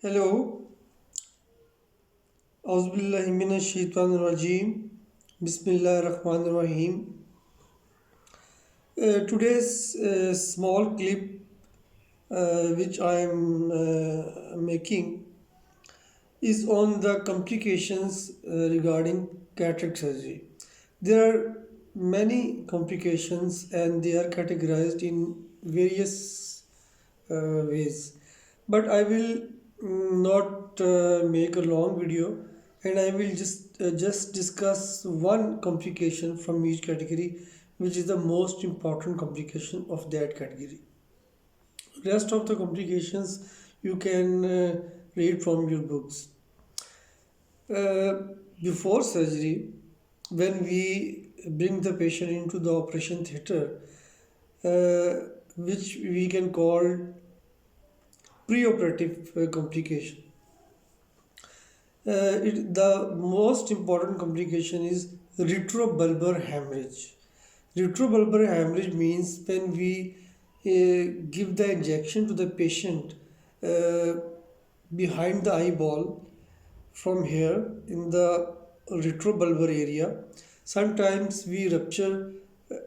Hello, Auzubillahi minash shaitanir rajim. Bismillah ar-Rahman ar-Rahim. Today's small clip which I am making is on the complications regarding cataract surgery. There are many complications and they are categorized in various ways. But I will not make a long video, and I will just discuss one complication from each category, which is the most important complication of that category. Rest of the complications you can read from your books. Uh, Before surgery, when we bring the patient into the operation theater, which we can call preoperative complication. The most important complication is retrobulbar hemorrhage. Retrobulbar hemorrhage means when we give the injection to the patient uh, behind the eyeball from here in the retrobulbar area. Sometimes we rupture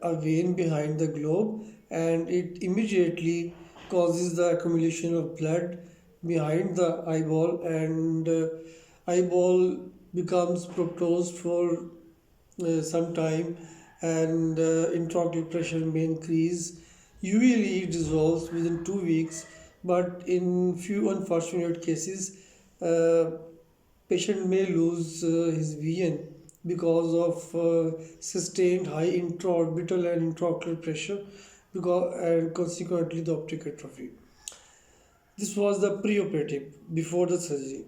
a vein behind the globe and it immediately causes the accumulation of blood behind the eyeball, and eyeball becomes proctosed for some time, and intraocular pressure may increase. Usually it resolves within 2 weeks, but in few unfortunate cases, uh, patient may lose his vision because of sustained high intraorbital and intraocular pressure, and consequently the optic atrophy. This was the preoperative before the surgery.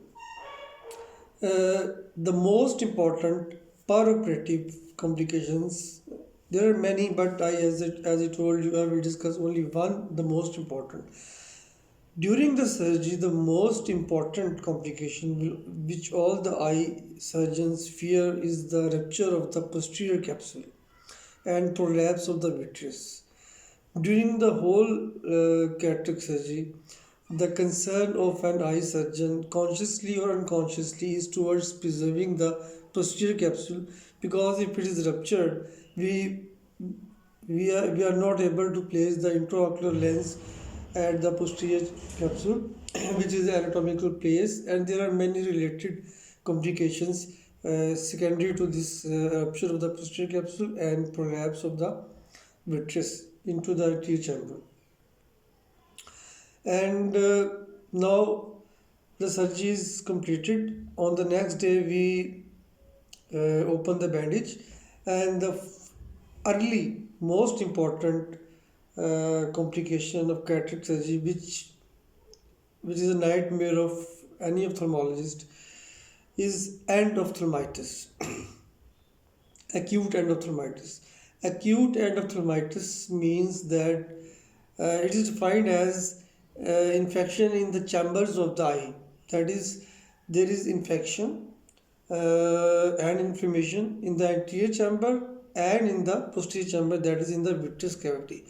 The most important perioperative complications. There are many, but as I told you, I will discuss only one, the most important. During the surgery, the most important complication which all the eye surgeons fear is the rupture of the posterior capsule and prolapse of the vitreous. During the whole cataract surgery, the concern of an eye surgeon, consciously or unconsciously, is towards preserving the posterior capsule, because if it is ruptured, we are not able to place the intraocular lens at the posterior capsule, which is the anatomical place, and there are many related complications secondary to this rupture of the posterior capsule and prolapse of the vitreous into the anterior chamber. And now the surgery is completed. On the next day, we open the bandage, and the early most important complication of cataract surgery, which is a nightmare of any ophthalmologist, is endophthalmitis. Acute endophthalmitis. Acute endophthalmitis means that it is defined as infection in the chambers of the eye. That is, there is infection and inflammation in the anterior chamber and in the posterior chamber, that is in the vitreous cavity.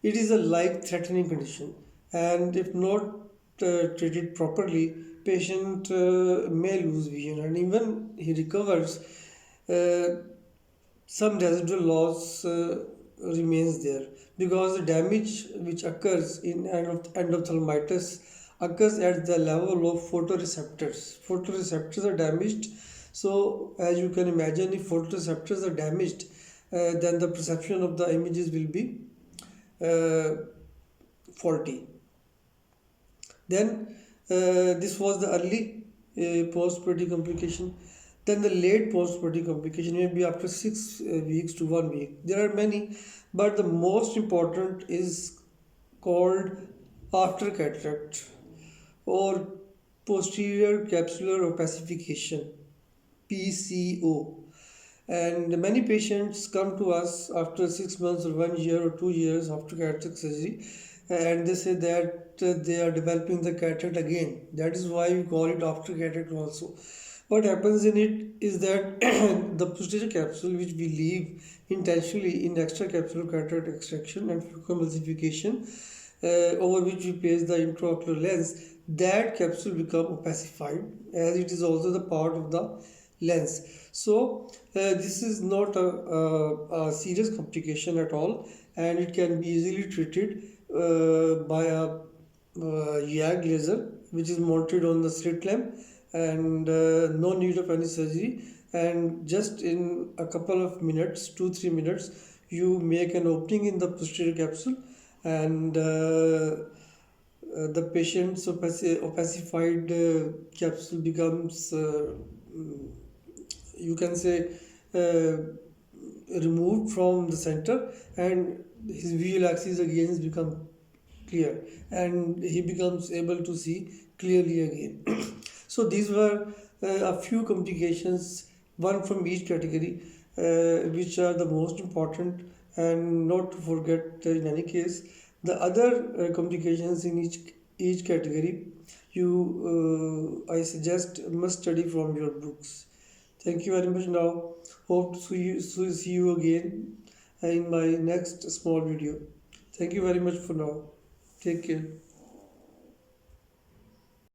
It is a life-threatening condition, and if not treated properly, patient may lose vision, and even he recovers, uh, some residual loss remains there, because the damage which occurs in endophthalmitis occurs at the level of photoreceptors. Photoreceptors are damaged, so as you can imagine, if photoreceptors are damaged, then the perception of the images will be uh, faulty. Then this was the early post-operative complication. Then the late post-operative complication may be after 6 weeks to 1 week. There are many, but the most important is called after cataract or posterior capsular opacification, PCO. And many patients come to us after 6 months or 1 year or 2 years after cataract surgery, and they say that they are developing the cataract again. That is why we call it after cataract also. What happens in it is that the posterior capsule, which we leave intentionally in extracapsular cataract extraction and emulsification, over which we place the intraocular lens, that capsule become opacified, as it is also the part of the lens. So this is not a serious complication at all, and it can be easily treated by a YAG laser, which is mounted on the slit lamp, and no need of any surgery. And just in a couple of minutes, 2-3 minutes, you make an opening in the posterior capsule, and the patient's opacified capsule becomes, you can say, uh, removed from the center, and his visual axis again has become clear, and he becomes able to see clearly again. So these were a few complications, one from each category, which are the most important, and not to forget, in any case, the other complications in each category, you I suggest must study from your books. Thank you very much. Now, hope to see you again in my next small video. Thank you very much for now. Take care.